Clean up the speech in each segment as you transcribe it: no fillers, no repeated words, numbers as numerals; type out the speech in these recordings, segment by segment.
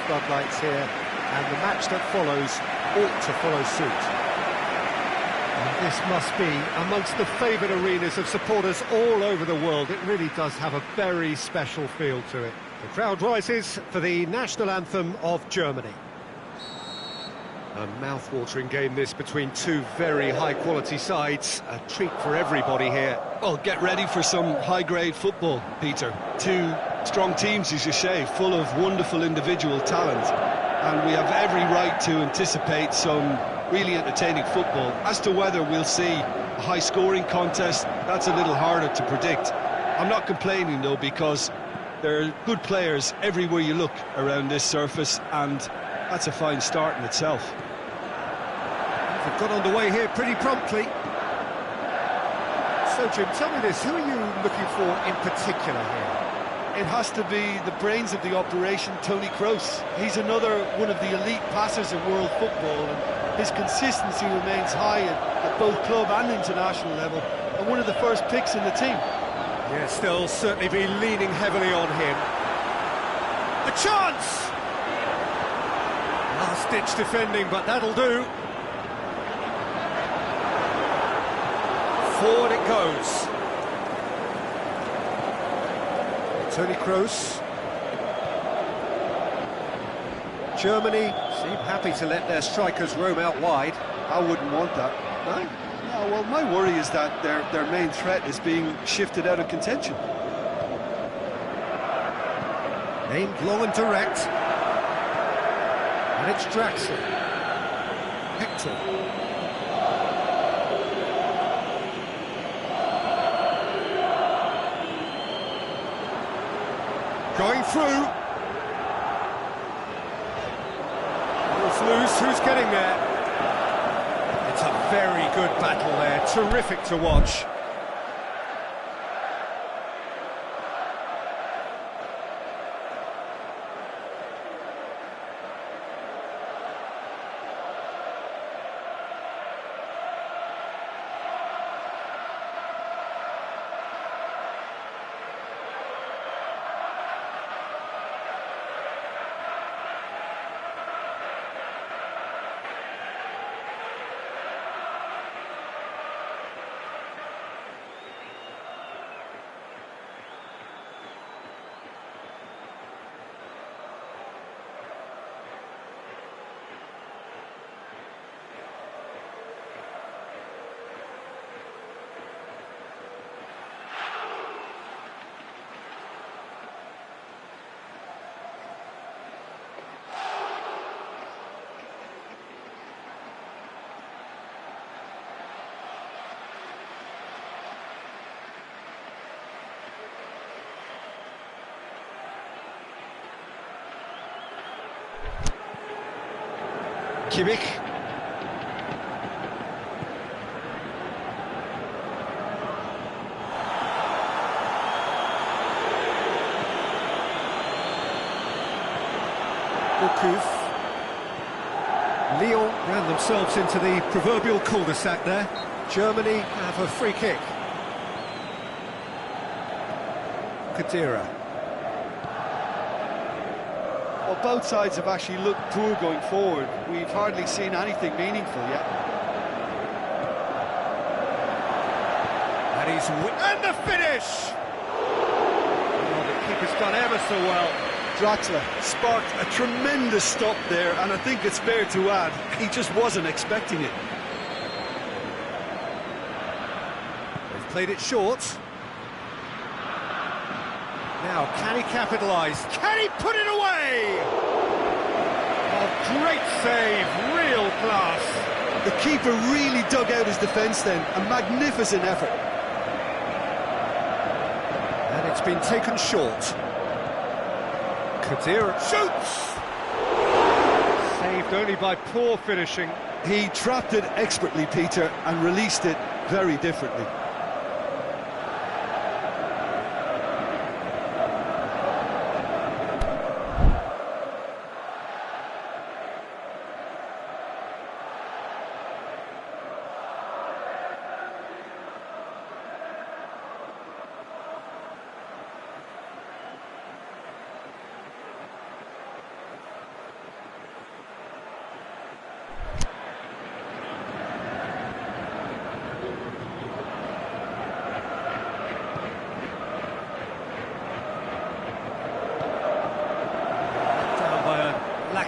floodlights here, and the match that follows ought to follow suit. And this must be amongst the favoured arenas of supporters all over the world. It really does have a very special feel to it. The crowd rises for the national anthem of Germany. A mouth-watering game this between two very high-quality sides. A treat for everybody here. Well, get ready for some high-grade football, Peter. Two strong teams, as you say, full of wonderful individual talent. And we have every right to anticipate some really entertaining football. As to whether we'll see a high-scoring contest, that's a little harder to predict. I'm not complaining, though, because there are good players everywhere you look around this surface, and that's a fine start in itself. They've got underway here pretty promptly. So, Jim, tell me this, who are you looking for in particular here? It has to be the brains of the operation, Toni Kroos. He's another one of the elite passers in world football, and his consistency remains high at both club and international level, and one of the first picks in the team. Yes, they'll certainly be leaning heavily on him. A chance! Last-ditch defending, but that'll do. Forward it goes. Toni Kroos. Germany seem happy to let their strikers roam out wide. I wouldn't want that. No? No, well, my worry is that their main threat is being shifted out of contention. Aimed long and direct. And it's Draxler. Hector. Going through. Ball's loose, who's getting there? It's a very good battle there, terrific to watch. Kimmich. Gourcuff. Lyon ran themselves into the proverbial cul-de-sac there. Germany have a free kick. Khedira. Well, both sides have actually looked poor going forward. We've hardly seen anything meaningful yet. And and the finish! Oh, the keeper's done ever so well. Draxler sparked a tremendous stop there, and I think it's fair to add, he just wasn't expecting it. They've played it short. Now, can he capitalise? Can he put it away? Oh, great save, real class. The keeper really dug out his defence then, a magnificent effort. And it's been taken short. Khedira shoots! Saved only by poor finishing. He trapped it expertly, Peter, and released it very differently.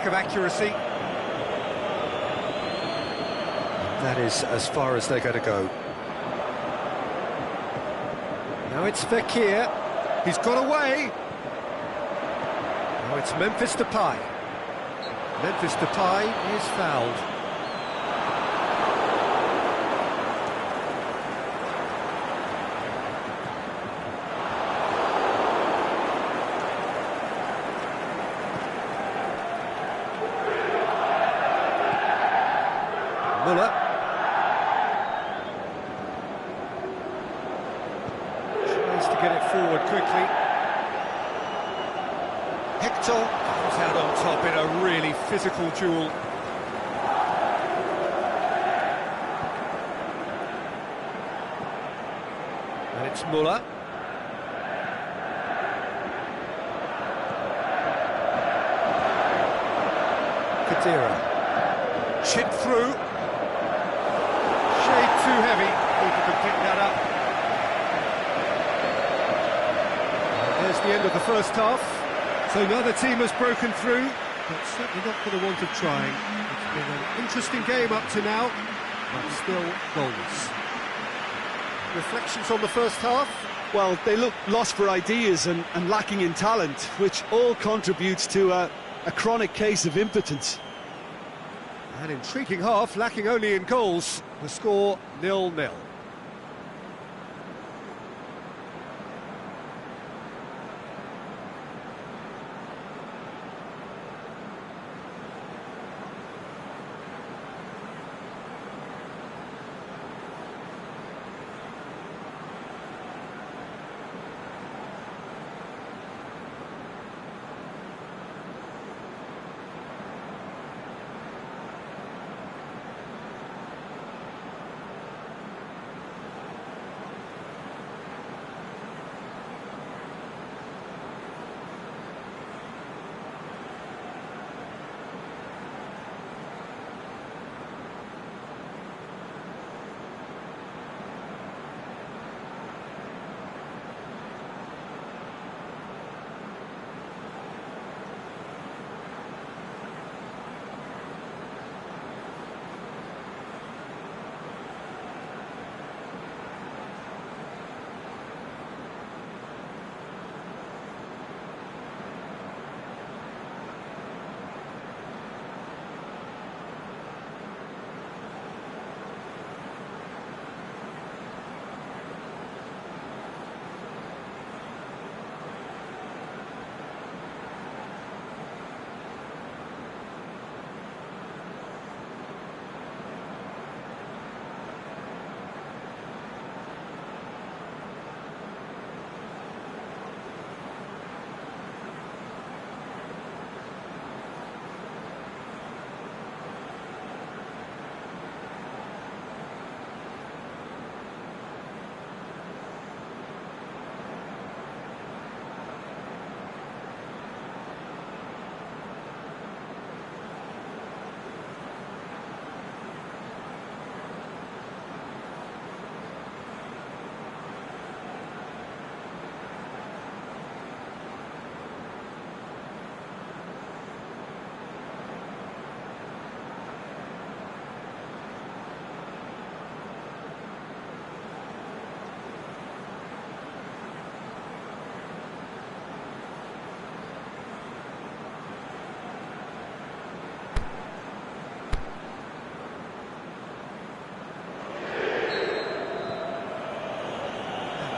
lack of accuracy. That is as far as they're going to go. Now it's Fekir. He's got away. Now it's Memphis Depay. Memphis Depay is fouled. Muller. Tries to get it forward quickly. Hector comes out on top in a really physical duel. And it's Muller. Khedira. Chip through. Shade too heavy. Keeper can pick that up. And there's the end of the first half. So neither team has broken through, but certainly not for the want of trying. It's been an interesting game up to now, but still goalless. Reflections on the first half? Well, they look lost for ideas and lacking in talent, which all contributes to a chronic case of impotence. An intriguing half, lacking only in goals. The score 0-0.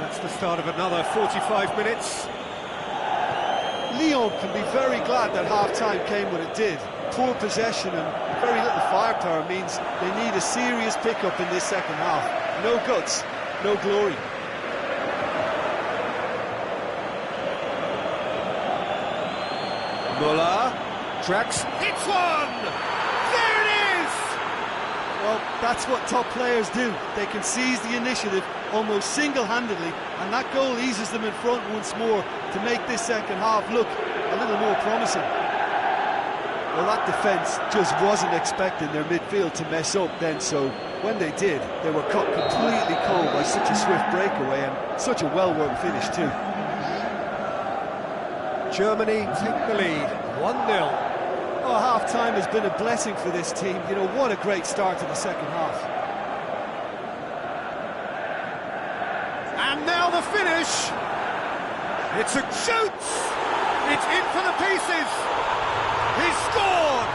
That's the start of another 45 minutes. Lyon can be very glad that half-time came when it did. Poor possession and very little firepower means they need a serious pickup in this second half. No guts, no glory. Muller tracks, hits one! There it is! Well, that's what top players do. They can seize the initiative almost single-handedly, and that goal eases them in front once more to make this second half look a little more promising. Well, that defence just wasn't expecting their midfield to mess up then, so when they did, they were caught completely cold by such a swift breakaway and such a well-worked finish too. Germany take the lead, 1-0. Oh, half-time has been a blessing for this team. You know, what a great start to the second half. And now the finish. It's a shoots. It's in for the pieces. He's scored.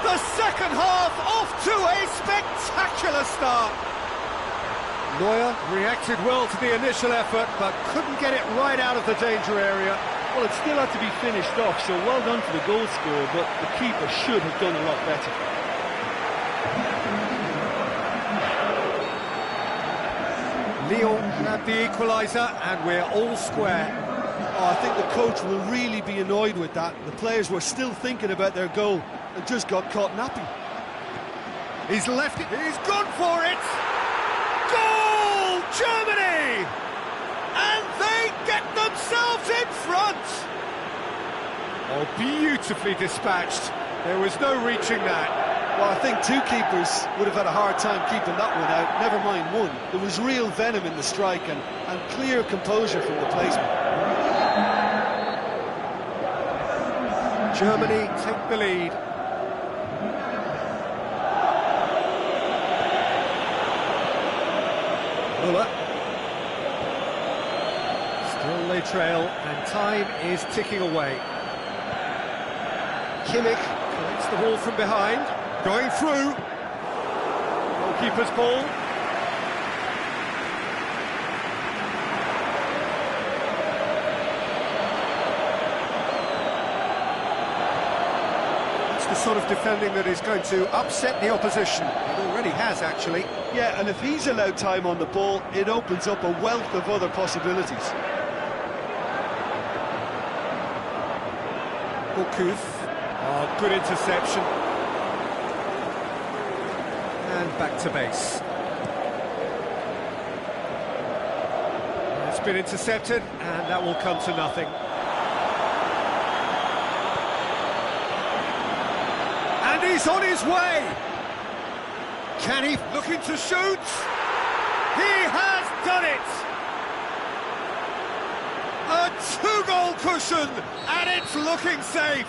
The second half off to a spectacular start. Neuer reacted well to the initial effort, but couldn't get it right out of the danger area. Well, it still had to be finished off, so well done to the goal scorer, but the keeper should have done a lot better. Lyon had the equaliser, and we're all square. Oh, I think the coach will really be annoyed with that. The players were still thinking about their goal and just got caught napping. He's left it, he's gone for it! Goal! Germany! And they get themselves in front! Oh, beautifully dispatched. There was no reaching that. Well, I think two keepers would have had a hard time keeping that one out, never mind one. There was real venom in the strike and clear composure from the placement. Germany take the lead. Müller. Still they trail, and time is ticking away. Kimmich collects the ball from behind, going through. Goalkeeper's ball. It's the sort of defending that is going to upset the opposition. It already has, actually. Yeah, and if he's allowed time on the ball, it opens up a wealth of other possibilities. Gourcuff. Oh, good interception. And back to base. It's been intercepted, and that will come to nothing. And he's on his way! Can he looking to shoot? He has done it! A two-goal cushion, and it's looking safe.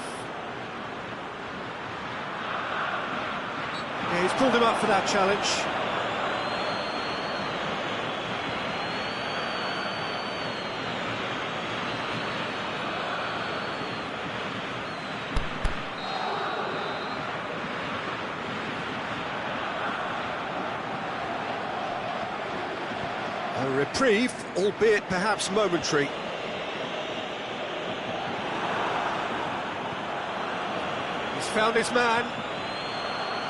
Yeah, he's pulled him up for that challenge. A reprieve, albeit perhaps momentary. He's found his man.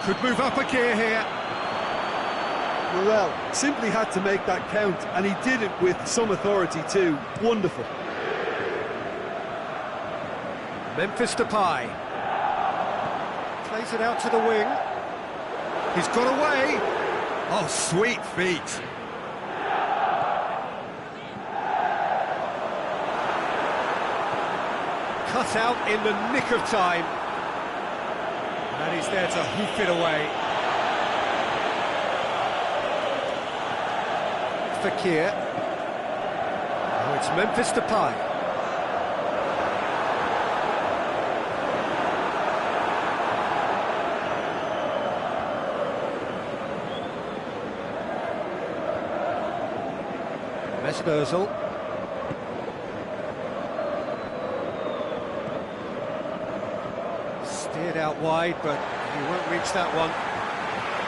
Could move up a gear here. Morel simply had to make that count, and he did it with some authority too. Wonderful. Memphis Depay. Plays it out to the wing. He's got away. Oh, sweet feet. Cut out in the nick of time. And he's there to hoof it away. Fekir. Oh, it's Memphis Depay. Mesut Ozil. Steered out wide, but he won't reach that one.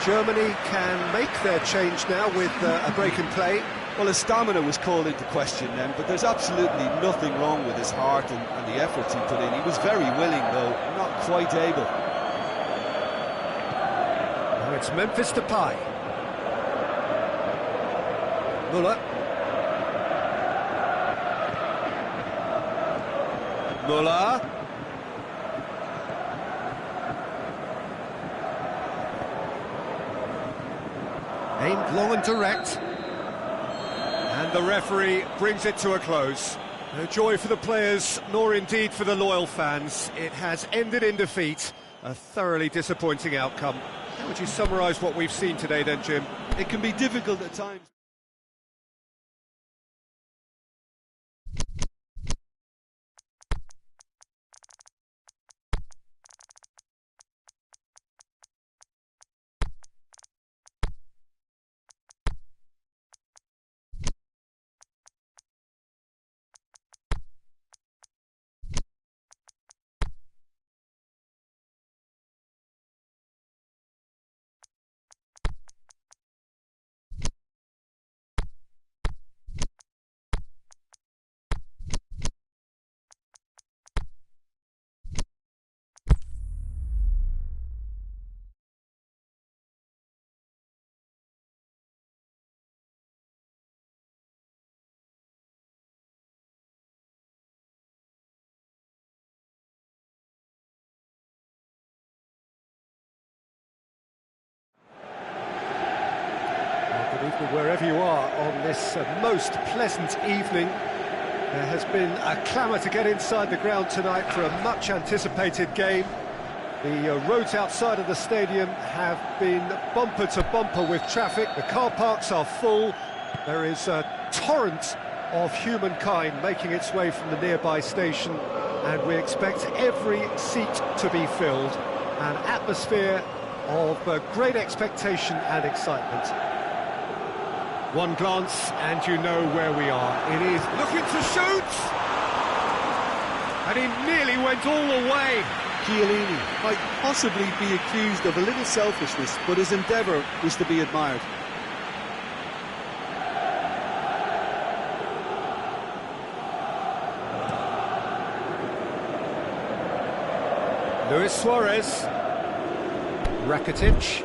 Germany can make their change now with a break in play. Well, his stamina was called into question then, but there's absolutely nothing wrong with his heart and the efforts he put in. He was very willing, though, not quite able. Now it's Memphis Depay. Müller. Müller. Aimed long and direct. And the referee brings it to a close. No joy for the players, nor indeed for the loyal fans. It has ended in defeat. A thoroughly disappointing outcome. How would you summarise what we've seen today then, Jim? It can be difficult at times. wherever you are on this most pleasant evening. There has been a clamour to get inside the ground tonight for a much-anticipated game. The roads outside of the stadium have been bumper to bumper with traffic. The car parks are full. There is a torrent of humankind making its way from the nearby station, and we expect every seat to be filled. An atmosphere of great expectation and excitement. One glance and you know where we are. It is looking to shoot! And he nearly went all the way. Chiellini might possibly be accused of a little selfishness, but his endeavour was to be admired. Luis Suarez. Rakitic.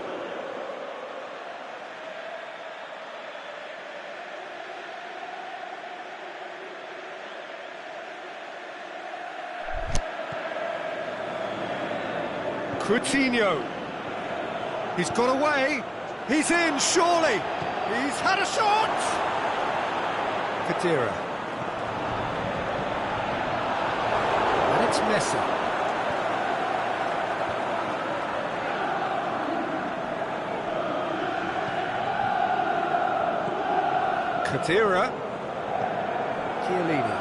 Coutinho. He's got away. He's in, surely. He's had a shot. Khedira. And it's Messi. Khedira. Chiellini.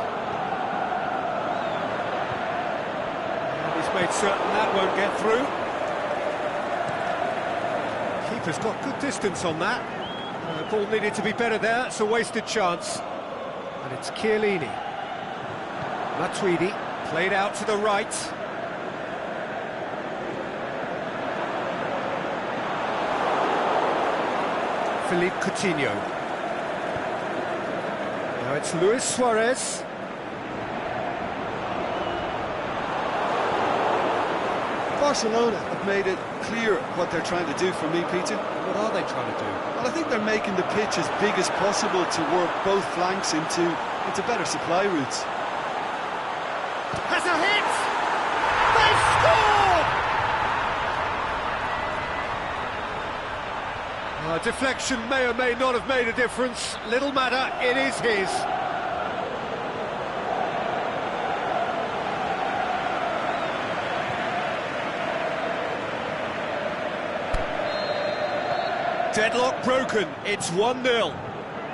Made certain that won't get through. Keeper's got good distance on that. The ball needed to be better there. It's a wasted chance. And it's Chiellini. Matuidi played out to the right. Philippe Coutinho. Now it's Luis Suarez. Barcelona have made it clear what they're trying to do for me, Peter. What are they trying to do? Well, I think they're making the pitch as big as possible to work both flanks into better supply routes. Has a hit! They score! Deflection may or may not have made a difference. Little matter, it is his. Deadlock broken, it's 1-0.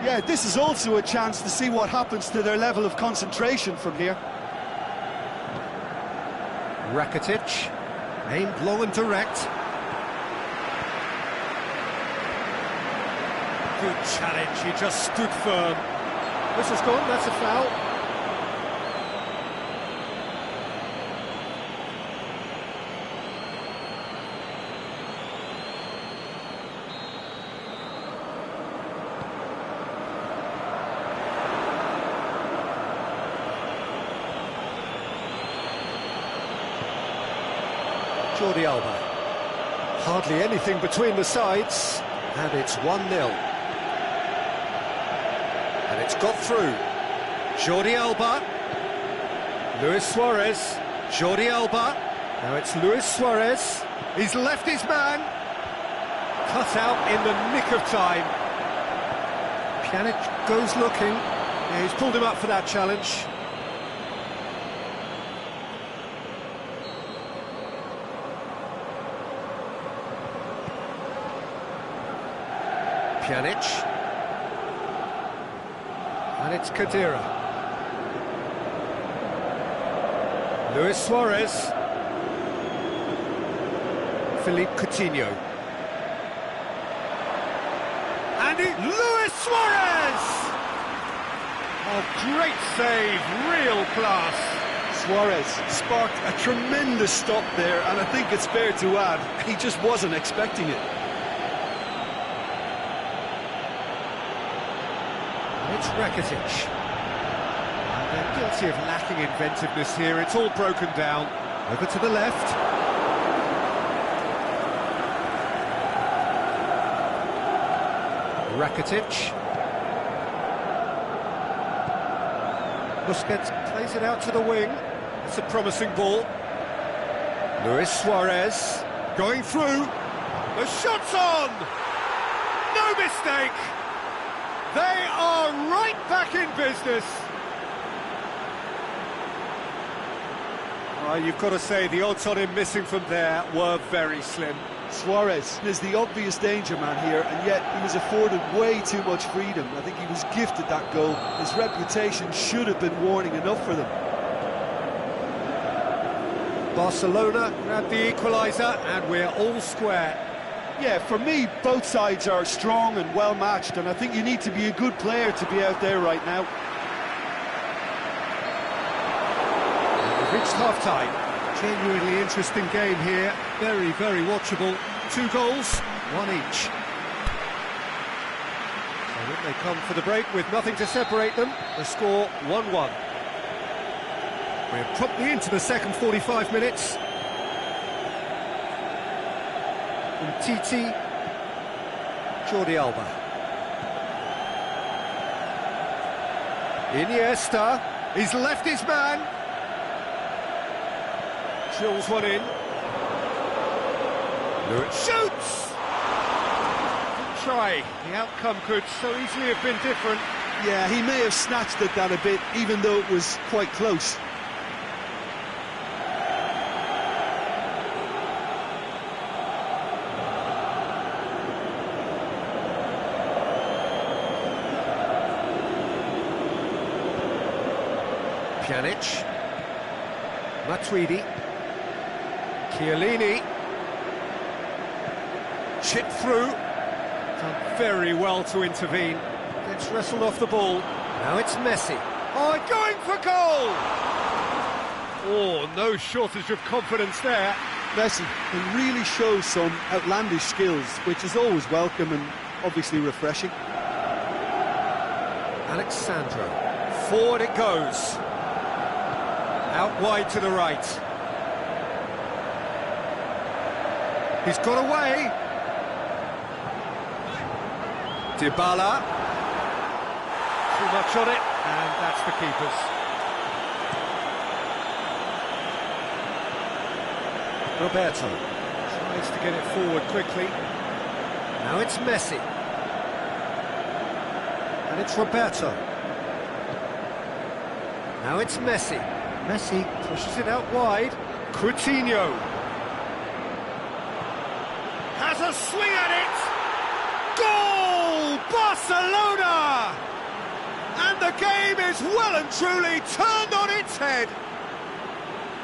Yeah, this is also a chance to see what happens to their level of concentration from here. Rakitic, aimed long and direct. Good challenge, he just stood firm. This is gone, that's a foul. Jordi Alba. Hardly anything between the sides, and it's 1-0. And it's got through. Jordi Alba. Luis Suarez. Jordi Alba. Now it's Luis Suarez. He's left his man. Cut out in the nick of time. Pjanic goes looking. Yeah, he's pulled him up for that challenge. Pjanic. And it's Khedira. Luis Suarez. Philippe Coutinho. And Luis Suarez! Oh, great save, real class. Suarez sparked a tremendous stop there, and I think it's fair to add, he just wasn't expecting it. It's Rakitic. And they're guilty of lacking inventiveness here. It's all broken down. Over to the left. Rakitic. Busquets plays it out to the wing. It's a promising ball. Luis Suarez going through. The shot's on! No mistake! They are right back in business. Well, you've got to say the odds on him missing from there were very slim. Suarez is the obvious danger man here, and yet he was afforded way too much freedom. I think he was gifted that goal. His reputation should have been warning enough for them. Barcelona grabbed the equaliser, and we're all square. Yeah, for me, both sides are strong and well matched, and I think you need to be a good player to be out there right now. We've reached half-time. Genuinely interesting game here. Very, very watchable. 2 goals, 1 each. So when they come for the break with nothing to separate them, the score 1-1. We're promptly into the second 45 minutes. Titi, Jordi Alba. Iniesta, he's left his man. Drills one in. Lewis shoots! Good try. The outcome could so easily have been different. Yeah, he may have snatched at that a bit, even though it was quite close. Pjanic, Matuidi, Chiellini, chip through, done very well to intervene, gets wrestled off the ball, now it's Messi, oh, going for goal! Oh, no shortage of confidence there. Messi can really show some outlandish skills, which is always welcome and obviously refreshing. Alex Sandro, forward it goes. Out wide to the right. He's got away. Dybala. Too much on it, and that's the keeper's. Roberto tries to get it forward quickly. Now it's Messi. And it's Roberto. Now it's Messi. Messi pushes it out wide. Coutinho has a swing at it. Goal! Barcelona! And the game is well and truly turned on its head.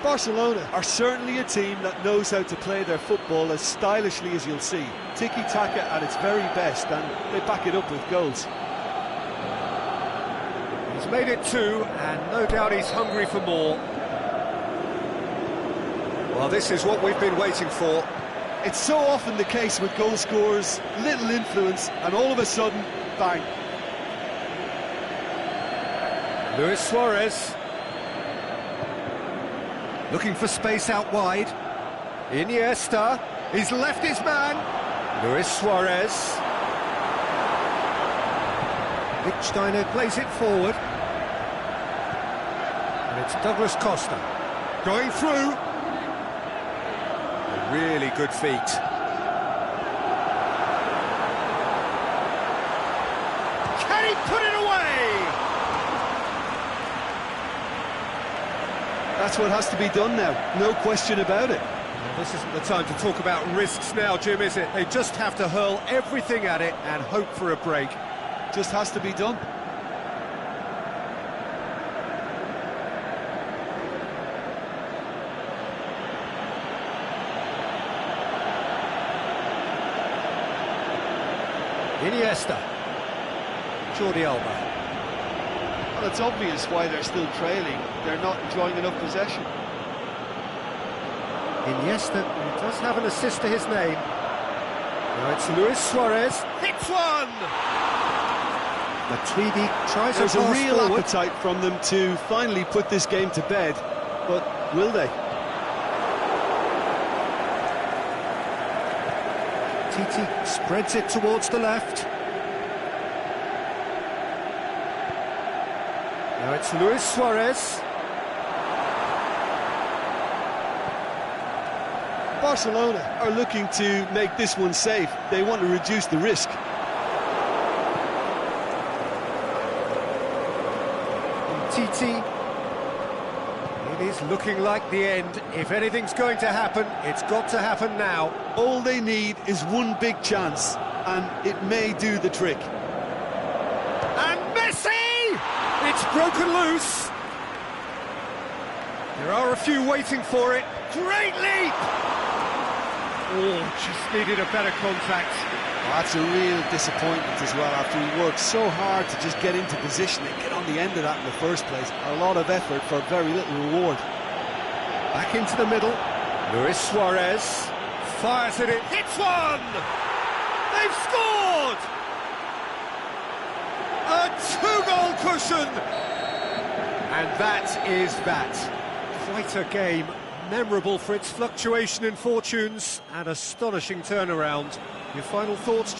Barcelona are certainly a team that knows how to play their football as stylishly as you'll see. Tiki-taka at its very best, and they back it up with goals. He's made it 2, and no doubt he's hungry for more. Well, this is what we've been waiting for. It's so often the case with goal scorers, little influence, and all of a sudden, bang. Luis Suarez. Looking for space out wide. Iniesta. He's left his man. Luis Suarez. Lichtsteiner plays it forward. And it's Douglas Costa. Going through. A really good feat. Can he put it away? That's what has to be done now, no question about it. Well, this isn't the time to talk about risks now, Jim, is it? They just have to hurl everything at it and hope for a break. Just has to be done. Iniesta. Jordi Alba. Well, it's obvious why they're still trailing. They're not enjoying enough possession. Iniesta, who does have an assist to his name. Now it's Luis Suarez. Hits one! Matuidi tries There's to a pass real forward. appetite from them to finally put this game to bed, but will they? Titi spreads it towards the left. Now it's Luis Suarez. Barcelona are looking to make this one safe. They want to reduce the risk. City. It is looking like the end. If anything's going to happen, it's got to happen now. All they need is one big chance, and it may do the trick. And Messi! It's broken loose. There are a few waiting for it. Great leap! Oh, just needed a better contact. Well, that's a real disappointment as well, after he worked so hard to just get into position and get on the end of that in the first place. A lot of effort for very little reward. Back into the middle. Luis Suarez fires at it. Hits one! They've scored! A two-goal cushion! And that is that. Quite a game. Memorable for its fluctuation in fortunes and astonishing turnaround. Your final thoughts?